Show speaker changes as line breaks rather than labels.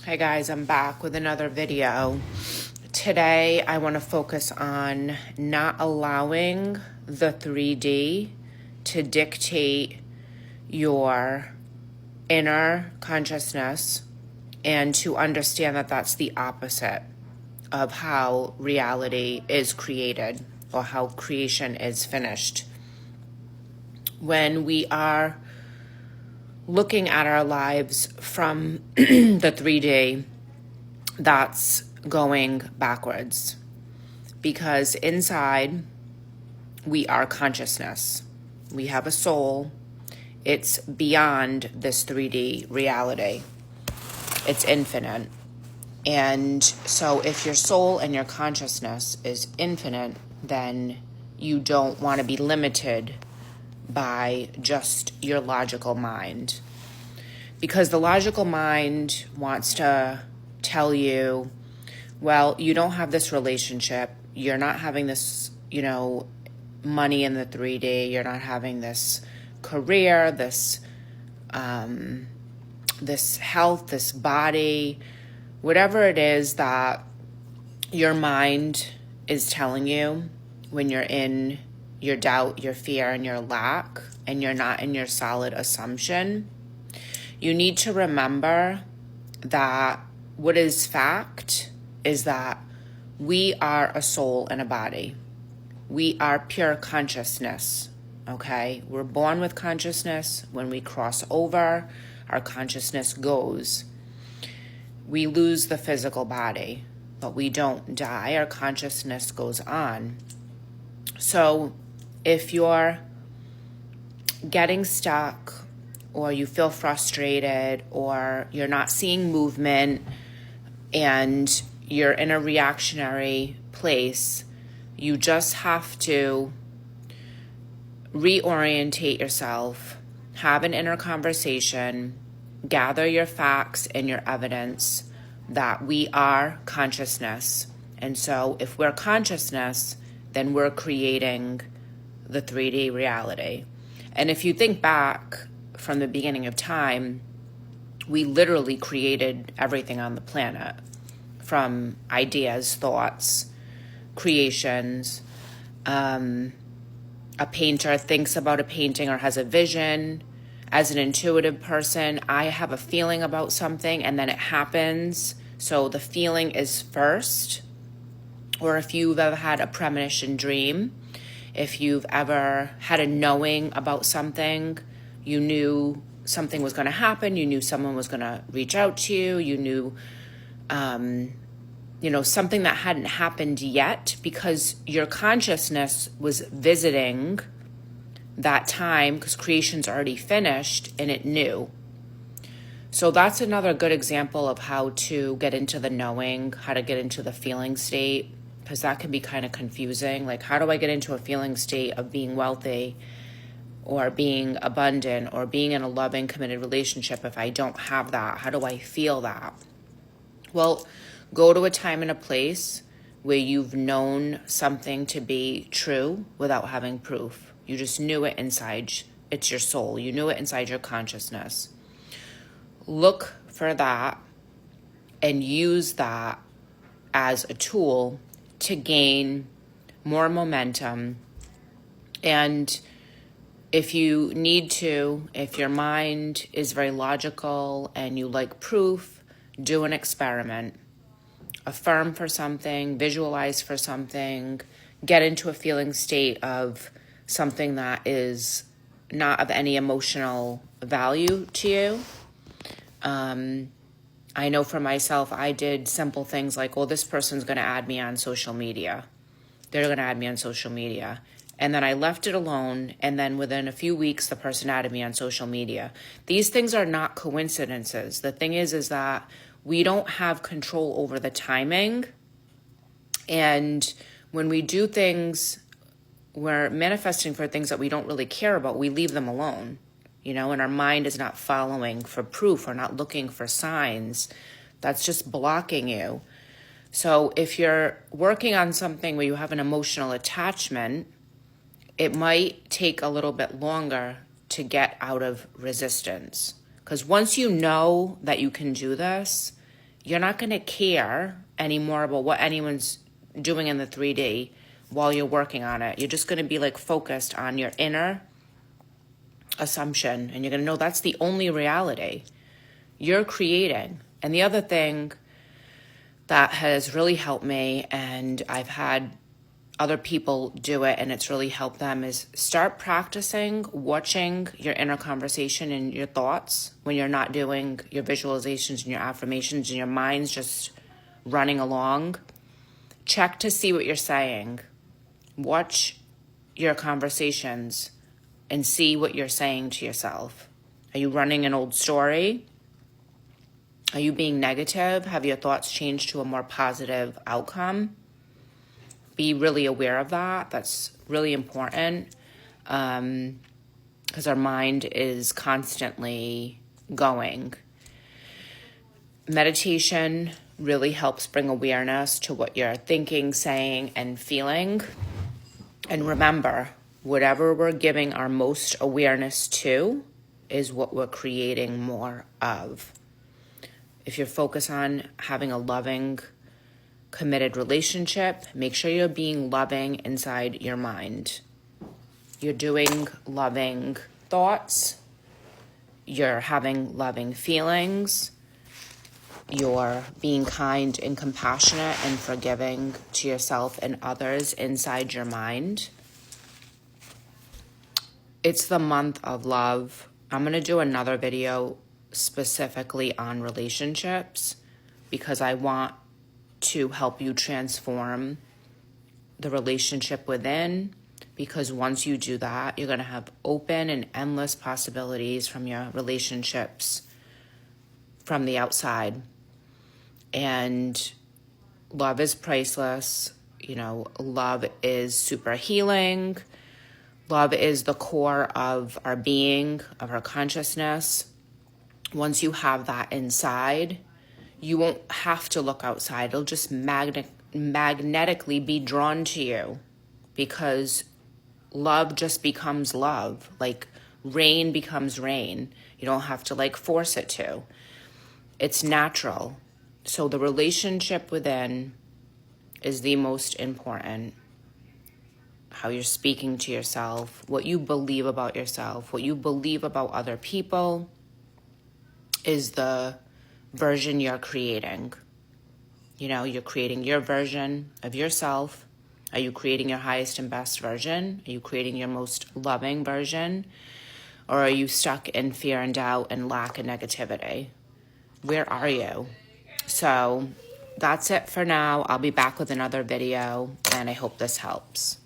Hey guys, I'm back with another video. Today I want to focus on not allowing the 3D to dictate your inner consciousness and to understand that that's the opposite of how reality is created or how creation is finished. When we are looking at our lives from the 3D, that's going backwards, because inside we are consciousness. We have a soul. It's beyond this 3D reality. It's infinite. And so if your soul and your consciousness is infinite, then you don't want to be limited by just your logical mind. Because the logical mind wants to tell you, well, you don't have this relationship. You're not having this, money in the 3D. You're not having this career, this health, this body, whatever it is that your mind is telling you when you're in your doubt, your fear, and your lack, and you're not in your solid assumption. You need to remember that what is fact is that we are a soul and a body. We are pure consciousness, okay? We're born with consciousness. When we cross over, our consciousness goes. We lose the physical body, but we don't die. Our consciousness goes on. So if you're getting stuck, or you feel frustrated, or you're not seeing movement, and you're in a reactionary place, you just have to reorientate yourself, have an inner conversation, gather your facts and your evidence that we are consciousness. And so if we're consciousness, then we're creating the 3D reality. And if you think back from the beginning of time, we literally created everything on the planet, from ideas, thoughts, creations. A painter thinks about a painting or has a vision. As an intuitive person, I have a feeling about something and then it happens. So the feeling is first. Or if you've ever had a premonition dream, if you've ever had a knowing about something, you knew something was going to happen, you knew someone was going to reach out to you, you knew, something that hadn't happened yet, because your consciousness was visiting that time because creation's already finished and it knew. So that's another good example of how to get into the knowing, how to get into the feeling state, because that can be kind of confusing. Like, how do I get into a feeling state of being wealthy or being abundant or being in a loving, committed relationship if I don't have that? How do I feel that? Well, go to a time and a place where you've known something to be true without having proof. You just knew it inside. It's your soul. You knew it inside your consciousness. Look for that and use that as a tool to gain more momentum. And if you need to, if your mind is very logical and you like proof, do an experiment. Affirm for something, visualize for something, get into a feeling state of something that is not of any emotional value to you. I know for myself, I did simple things like, well, this person's going to add me on social media. They're going to add me on social media. And then I left it alone. And then within a few weeks, the person added me on social media. These things are not coincidences. The thing is that we don't have control over the timing. And when we do things, we're manifesting for things that we don't really care about. We leave them alone, and our mind is not following for proof or not looking for signs. That's just blocking you. So if you're working on something where you have an emotional attachment, it might take a little bit longer to get out of resistance. Because once you know that you can do this, you're not going to care anymore about what anyone's doing in the 3D while you're working on it. You're just going to be like focused on your inner assumption, and you're going to know that's the only reality you're creating. And the other thing that has really helped me, and I've had other people do it and it's really helped them, is start practicing watching your inner conversation and your thoughts when you're not doing your visualizations and your affirmations and your mind's just running along. Check to see what you're saying. Watch your conversations and see what you're saying to yourself. Are you running an old story? Are you being negative? Have your thoughts changed to a more positive outcome? Be really aware of that. That's really important, because our mind is constantly going. Meditation really helps bring awareness to what you're thinking, saying, and feeling. And remember, whatever we're giving our most awareness to is what we're creating more of. If you're focused on having a loving, committed relationship, make sure you're being loving inside your mind. You're doing loving thoughts. You're having loving feelings. You're being kind and compassionate and forgiving to yourself and others inside your mind. It's the month of love. I'm going to do another video specifically on relationships because I want to help you transform the relationship within, because once you do that, you're going to have open and endless possibilities from your relationships from the outside. And love is priceless. You know, love is super healing. Love is the core of our being, of our consciousness. Once you have that inside, you won't have to look outside. It'll just magnetically be drawn to you, because love just becomes love. Like rain becomes rain. You don't have to like force it to. It's natural. So the relationship within is the most important. How you're speaking to yourself, what you believe about yourself, what you believe about other people is the version you're creating. You know, you're creating your version of yourself. Are you creating your highest and best version? Are you creating your most loving version? Or are you stuck in fear and doubt and lack and negativity? Where are you? So that's it for now. I'll be back with another video, and I hope this helps.